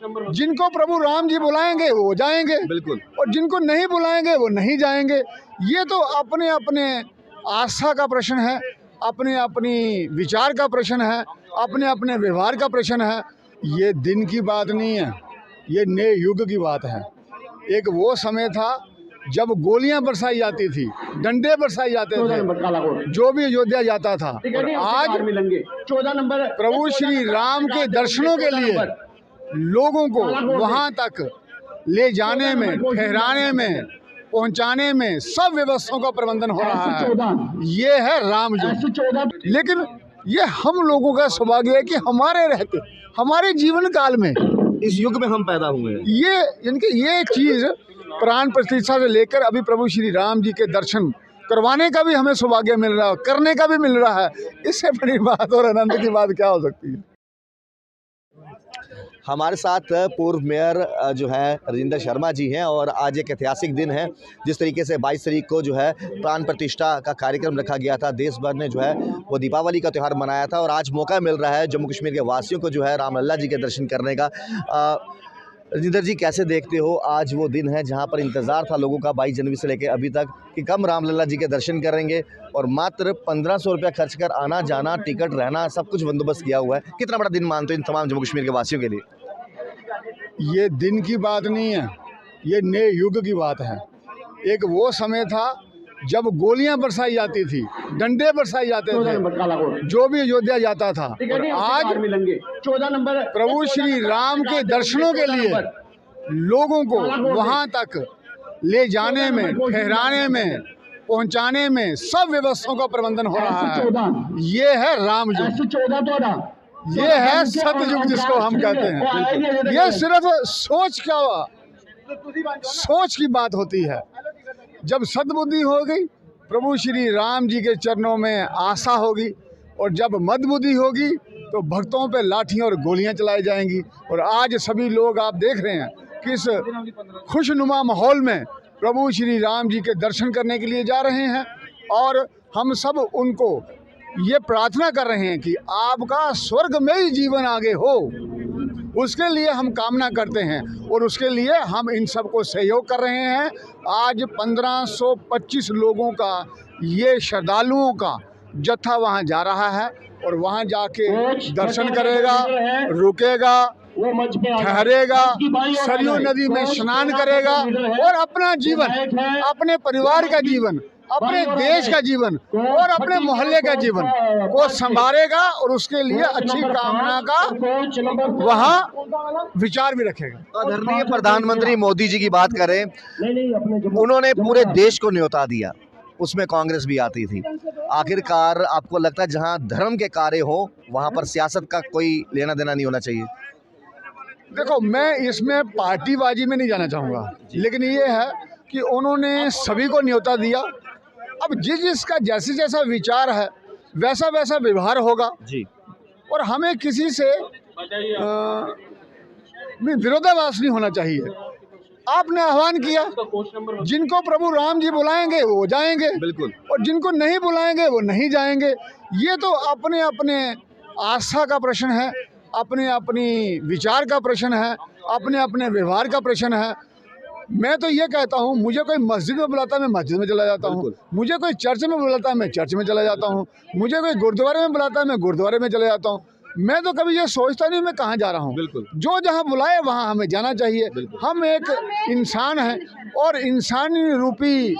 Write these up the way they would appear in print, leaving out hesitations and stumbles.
जिनको प्रभु राम जी बुलाएंगे वो जाएंगे, बिल्कुल। और जिनको नहीं बुलाएंगे वो नहीं जाएंगे। ये तो अपने अपने आस्था का प्रश्न है, अपने अपनी विचार का प्रश्न है, अपने अपने व्यवहार का प्रश्न है। ये दिन की बात नहीं है, ये नए युग की बात है। एक वो समय था जब गोलियां बरसाई जाती थी, डंडे बरसाए जाते थे, जो भी अयोध्या जाता था। और आज 14 नंबर प्रभु श्री राम के दर्शनों के लिए लोगों को वहां तक ले जाने में, ठहराने में, पहुंचाने में सब व्यवस्थाओं का प्रबंधन हो रहा है। ये है राम युग। लेकिन ये हम लोगों का सौभाग्य है कि हमारे रहते, हमारे जीवन काल में, इस युग में हम पैदा हुए हैं। ये चीज प्राण प्रतिष्ठा से लेकर अभी प्रभु श्री राम जी के दर्शन करवाने का भी हमें सौभाग्य मिल रहा है, करने का भी मिल रहा है। इससे बड़ी बात और आनंद की बात क्या हो सकती है। हमारे साथ पूर्व मेयर जो है राजेंद्र शर्मा जी हैं, और आज एक ऐतिहासिक दिन है। जिस तरीके से 22 तारीख को जो है प्राण प्रतिष्ठा का कार्यक्रम रखा गया था, देश भर ने जो है वो दीपावली का त्यौहार मनाया था, और आज मौका मिल रहा है जम्मू कश्मीर के वासियों को जो है रामलला जी के दर्शन करने का। राजेंद्र जी, कैसे देखते हो आज वो दिन है जहां पर इंतज़ार था लोगों का 22 जनवरी से लेकर अभी तक कि कब रामलला जी के दर्शन करेंगे, और मात्र 1500 रुपया खर्च कर आना जाना, टिकट, रहना, सब कुछ बंदोबस्त किया हुआ है। कितना बड़ा दिन मानते हो इन तमाम जम्मू कश्मीर के वासियों के लिए? ये दिन की बात नहीं है, ये नए युग की बात है। एक वो समय था जब गोलियां बरसाई जाती थी, डंडे बरसाए जाते थे, जो भी अयोध्या जाता था। और आज 14 नंबर प्रभु श्री राम के दर्शनों के लिए लोगों को वहां तक ले जाने में, ठहराने में, पहुंचाने में सब व्यवस्थाओं का प्रबंधन हो रहा है। ये है राम युग, ये है सतयुग जिसको हम कहते हैं। ये सिर्फ सोच की बात होती है। जब सद्बुद्धि होगी, प्रभु श्री राम जी के चरणों में आस्था होगी, और जब मदबुद्धि होगी तो भक्तों पे लाठियां और गोलियां चलाई जाएंगी। और आज सभी लोग आप देख रहे हैं कि इस खुशनुमा माहौल में प्रभु श्री राम जी के दर्शन करने के लिए जा रहे हैं, और हम सब उनको ये प्रार्थना कर रहे हैं कि आपका स्वर्ग में ही जीवन आगे हो। उसके लिए हम कामना करते हैं, और उसके लिए हम इन सबको सहयोग कर रहे हैं। आज 1525 लोगों का, ये श्रद्धालुओं का जत्था वहाँ जा रहा है, और वहाँ जाके दर्शन करेगा, रुकेगा, ठहरेगा, सरयू नदी में स्नान करेगा, और अपना जीवन, अपने परिवार का जीवन, अपने देश का जीवन और अपने मोहल्ले का जीवन को संभालेगा, और उसके लिए अच्छी कामना का वहाँ विचार भी रखेगा। आदरणीय प्रधानमंत्री मोदी जी की बात करें, उन्होंने पूरे देश को न्योता दिया, उसमें कांग्रेस भी आती थी। आखिरकार आपको लगता है जहां धर्म के कार्य हो वहां पर सियासत का कोई लेना देना नहीं होना चाहिए? देखो, मैं इसमें पार्टीबाजी में नहीं जाना चाहूँगा, लेकिन ये है कि उन्होंने सभी को न्योता दिया। अब जिसका जैसे जैसा विचार है वैसा वैसा व्यवहार होगा जी, और हमें किसी से विरोधाभास नहीं होना चाहिए। आपने आह्वान किया, जिनको प्रभु राम जी बुलाएंगे वो जाएंगे, बिल्कुल, और जिनको नहीं बुलाएंगे वो नहीं जाएंगे। ये तो अपने अपने आस्था का प्रश्न है, अपने अपनी विचार का प्रश्न है, अपने अपने व्यवहार का प्रश्न है। मैं तो ये कहता हूँ, मुझे कोई मस्जिद में बुलाता है मैं मस्जिद में चला जाता हूँ, मुझे कोई चर्च में बुलाता है मैं चर्च में चला जाता हूँ, मुझे कोई गुरुद्वारे में बुलाता है मैं गुरुद्वारे में चला जाता हूँ। मैं तो कभी ये सोचता नहीं मैं कहाँ जा रहा हूँ। जो जहाँ बुलाए वहाँ हमें जाना चाहिए। हम एक इंसान हैं, और इंसानी रूपी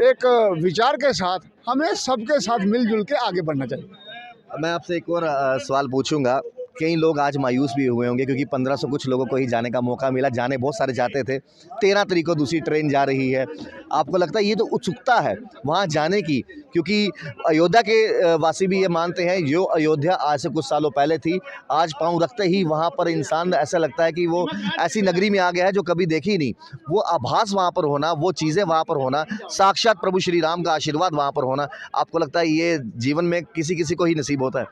एक विचार के साथ हमें सबके साथ मिलजुल के आगे बढ़ना चाहिए। मैं आपसे एक और सवाल पूछूंगा। कई लोग आज मायूस भी हुए होंगे क्योंकि 1500 कुछ लोगों को ही जाने का मौका मिला, जाने बहुत सारे जाते थे। 13 तारीख को दूसरी ट्रेन जा रही है। आपको लगता है ये तो उत्सुकता है वहाँ जाने की, क्योंकि अयोध्या के वासी भी ये मानते हैं, जो अयोध्या आज से कुछ सालों पहले थी, आज पाँव रखते ही वहाँ पर इंसान ऐसा लगता है कि वो ऐसी नगरी में आ गया है जो कभी देखी नहीं। वो आभास वहाँ पर होना, वो चीज़ें वहाँ पर होना, साक्षात प्रभु श्री राम का आशीर्वाद वहाँ पर होना, आपको लगता है ये जीवन में किसी किसी को ही नसीब होता है?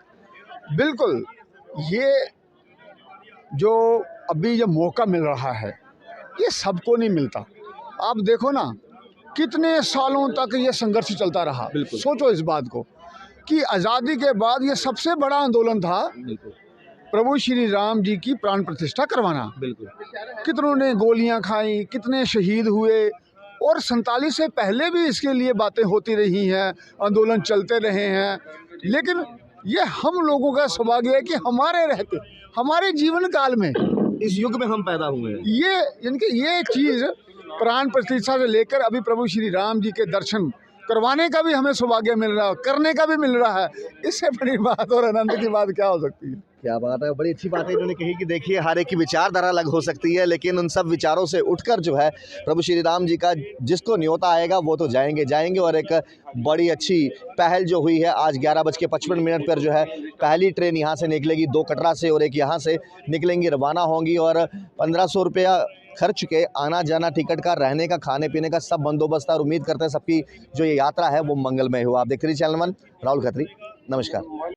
बिल्कुल, ये जो अभी ये मौका मिल रहा है ये सबको नहीं मिलता। आप देखो ना, कितने सालों तक ये संघर्ष चलता रहा। सोचो इस बात को कि आज़ादी के बाद ये सबसे बड़ा आंदोलन था प्रभु श्री राम जी की प्राण प्रतिष्ठा करवाना। बिल्कुल। कितनों ने गोलियां खाई, कितने शहीद हुए, और 47 से पहले भी इसके लिए बातें होती रही हैं, आंदोलन चलते रहे हैं। लेकिन ये हम लोगों का सौभाग्य है कि हमारे रहते, हमारे जीवन काल में, इस युग में हम पैदा हुए हैं। ये चीज़ प्राण प्रतिष्ठा से लेकर अभी प्रभु श्री राम जी के दर्शन करवाने का भी हमें सौभाग्य मिल रहा है, करने का भी मिल रहा है। इससे बड़ी बात और आनंद की बात क्या हो सकती है। क्या बात है, बड़ी अच्छी बात है इन्होंने कही कि देखिए हर एक की विचारधारा अलग हो सकती है, लेकिन उन सब विचारों से उठकर जो है प्रभु श्री राम जी का जिसको न्योता आएगा वो तो जाएंगे। और एक बड़ी अच्छी पहल जो हुई है, आज 11:55 पर जो है पहली ट्रेन यहाँ से निकलेगी, 2 कटरा से और एक यहाँ से निकलेंगी, रवाना होंगी। और 1500 रुपया खर्च के आना जाना, टिकट का, रहने का, खाने पीने का सब बंदोबस्त है। और उम्मीद करते हैं सबकी जो ये यात्रा है वो मंगलमय हो। आप देख रही चैनल 1, राहुल खत्री, नमस्कार।